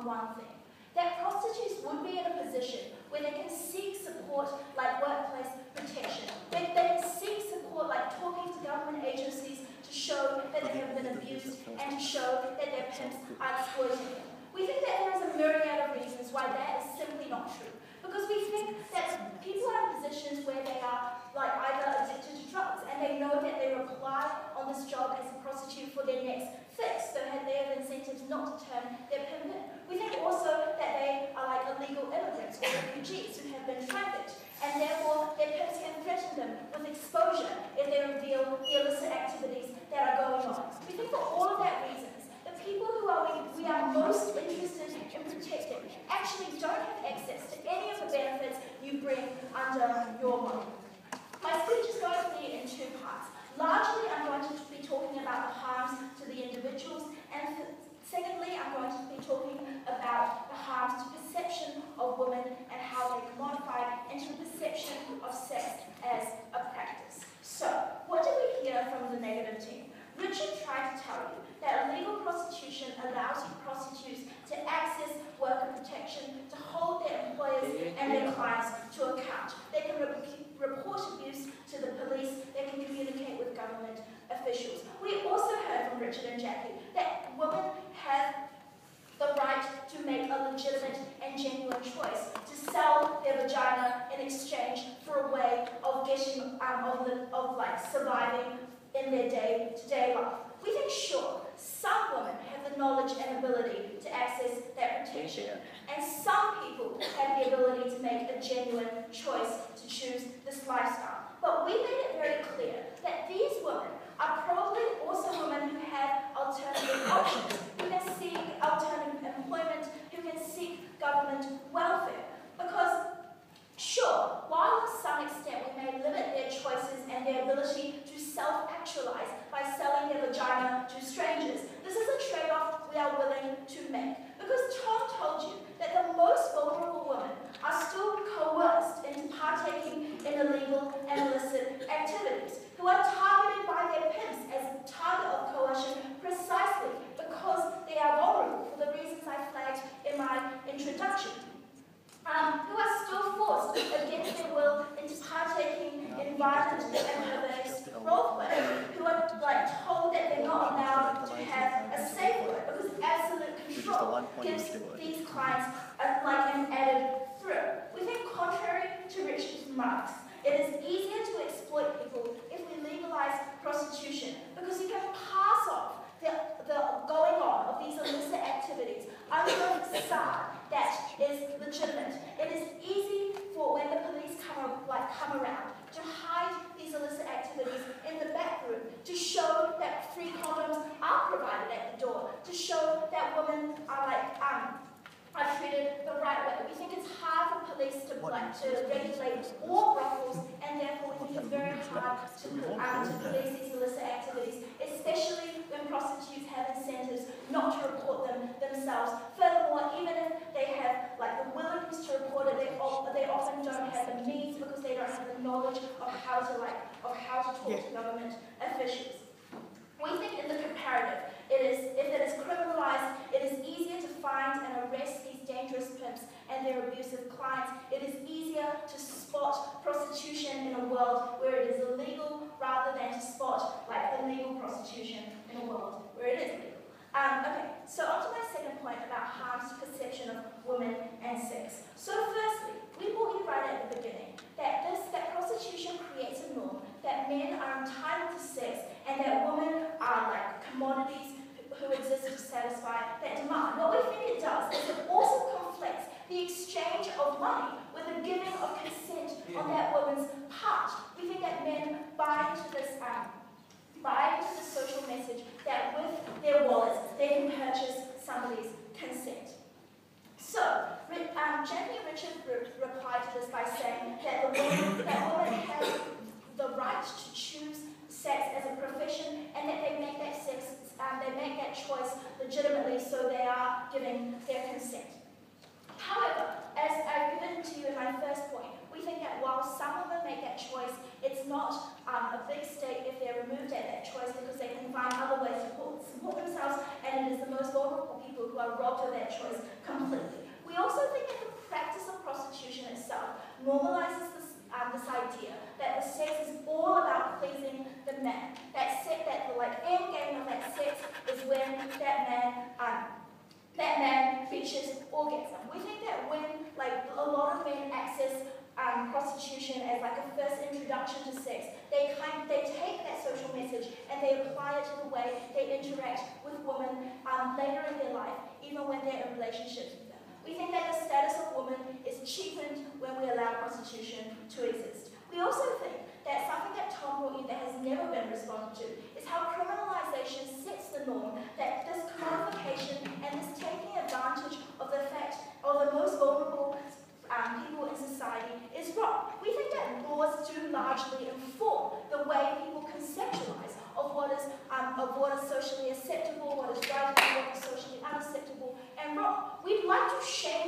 on one thing, that prostitutes would be in a position where they can seek support like workplace protection, where they can seek support like talking to government agencies to show that they have been abused and to show that their pimps are exploiting them. We think that there is a myriad of reasons why that is simply not true. Because we think that people are in positions where they are like either addicted to drugs and they know that they apply on this job as a prostitute for their next fix, so they have incentives not to turn their pimp in. We think also that they are like illegal immigrants or refugees who have been trafficked, and therefore their pimps can threaten them with exposure if they reveal the illicit activities that are going on. We think for all of that reasons, the people who we are most interested in protecting actually don't have access to any of the benefits you bring under your model. My speech is going to be in two parts. Largely, I'm going to be talking about the harms to the individuals, and secondly, I'm going to be talking about the harms to perception of women and how they commodify into the perception of sex as a practice. So, what did we hear from the negative team? Richard tried to tell you that illegal prostitution allows prostitutes to access worker protection, to hold their employers and their clients to account. They can report abuse to the police, they can communicate with government officials. We also heard from Richard and Jackie that women have the right to make a legitimate and genuine choice to sell their vagina in exchange for a way of getting, surviving in their day-to-day life. We think, sure, some women have the knowledge and ability to access that protection, and some people have the ability to make a genuine choice to choose this lifestyle. But we made it very clear that these women are probably also women who have alternative options, who can seek alternative employment, who can seek government welfare. Because, sure, while to some extent we may limit their choices and their ability to self-actualize by selling their vagina to strangers, this is a trade-off we are willing to make. Because Tom told you that the most vulnerable women are still coerced into partaking in illegal and illicit activities, who are targeted by their pimps as a target of coercion precisely because they are vulnerable for the reasons I flagged in my introduction. Who are still forced against their will into partaking in violent and perverse roleplay, who are told that they're not allowed to have a safe word because absolute control gives these clients an added thrill. We think contrary to Richard's remarks, it is easier to exploit people if we legalize prostitution because you can pass off the going on of these illicit activities under a facade that is legitimate. It is easy for when the police come around to hide these illicit activities in the back room, to show that free condoms are provided at the door, to show that women are treated the right way. We think it's hard for police to regulate all brothels, and therefore we think it's very hard to police these illicit activities, especially when prostitutes have incentives not to report them themselves. Furthermore, even if they have the willingness to report it, they often don't have the means because they don't have the knowledge of how to talk to government officials. We think in the comparative, if it is criminalised, it is easier to find and arrest these dangerous pimps and their abusive clients. It is easier to spot prostitution in a world where it is illegal rather than to spot illegal prostitution in a world where it is legal. Okay, so on to my second point about harms to perception of women and sex. So firstly, we brought you right at the beginning that prostitution creates a norm, that men are entitled to sex, and that women are commodities who exist to satisfy that demand. What we think it does is it also conflicts the exchange of money with the giving of consent on that woman's part. We think that men buy into this social message that with their wallets they can purchase somebody's consent. So, Jackie and Richard replied to this by saying that women have the right to choose sex as a profession, and that they make that choice legitimately, so they are giving their consent. However, as I've given to you in my first point, we think that while some women make that choice, it's not a big stake if they're removed at that choice because they can find other ways to support themselves, and it is the most vulnerable people who are robbed of that choice completely. We also think that the practice of prostitution itself normalizes this idea that the sex is all about pleasing the man. That the end game of that sex is when that man reaches orgasm. We think that when a lot of men access prostitution as a first introduction to sex, they take that social message and they apply it to the way they interact with women later in their life, even when they're in relationships with them. We think that the status of woman is cheapened when we allow prostitution to exist. We also think that something that Tom brought in that has never been responded to is how criminalisation sets the norm, that this commodification and this taking advantage of the fact of the most vulnerable people in society is wrong. We think that laws do largely inform the way people conceptualize of what is socially acceptable, what is right, and what is socially unacceptable and wrong. We'd like to shame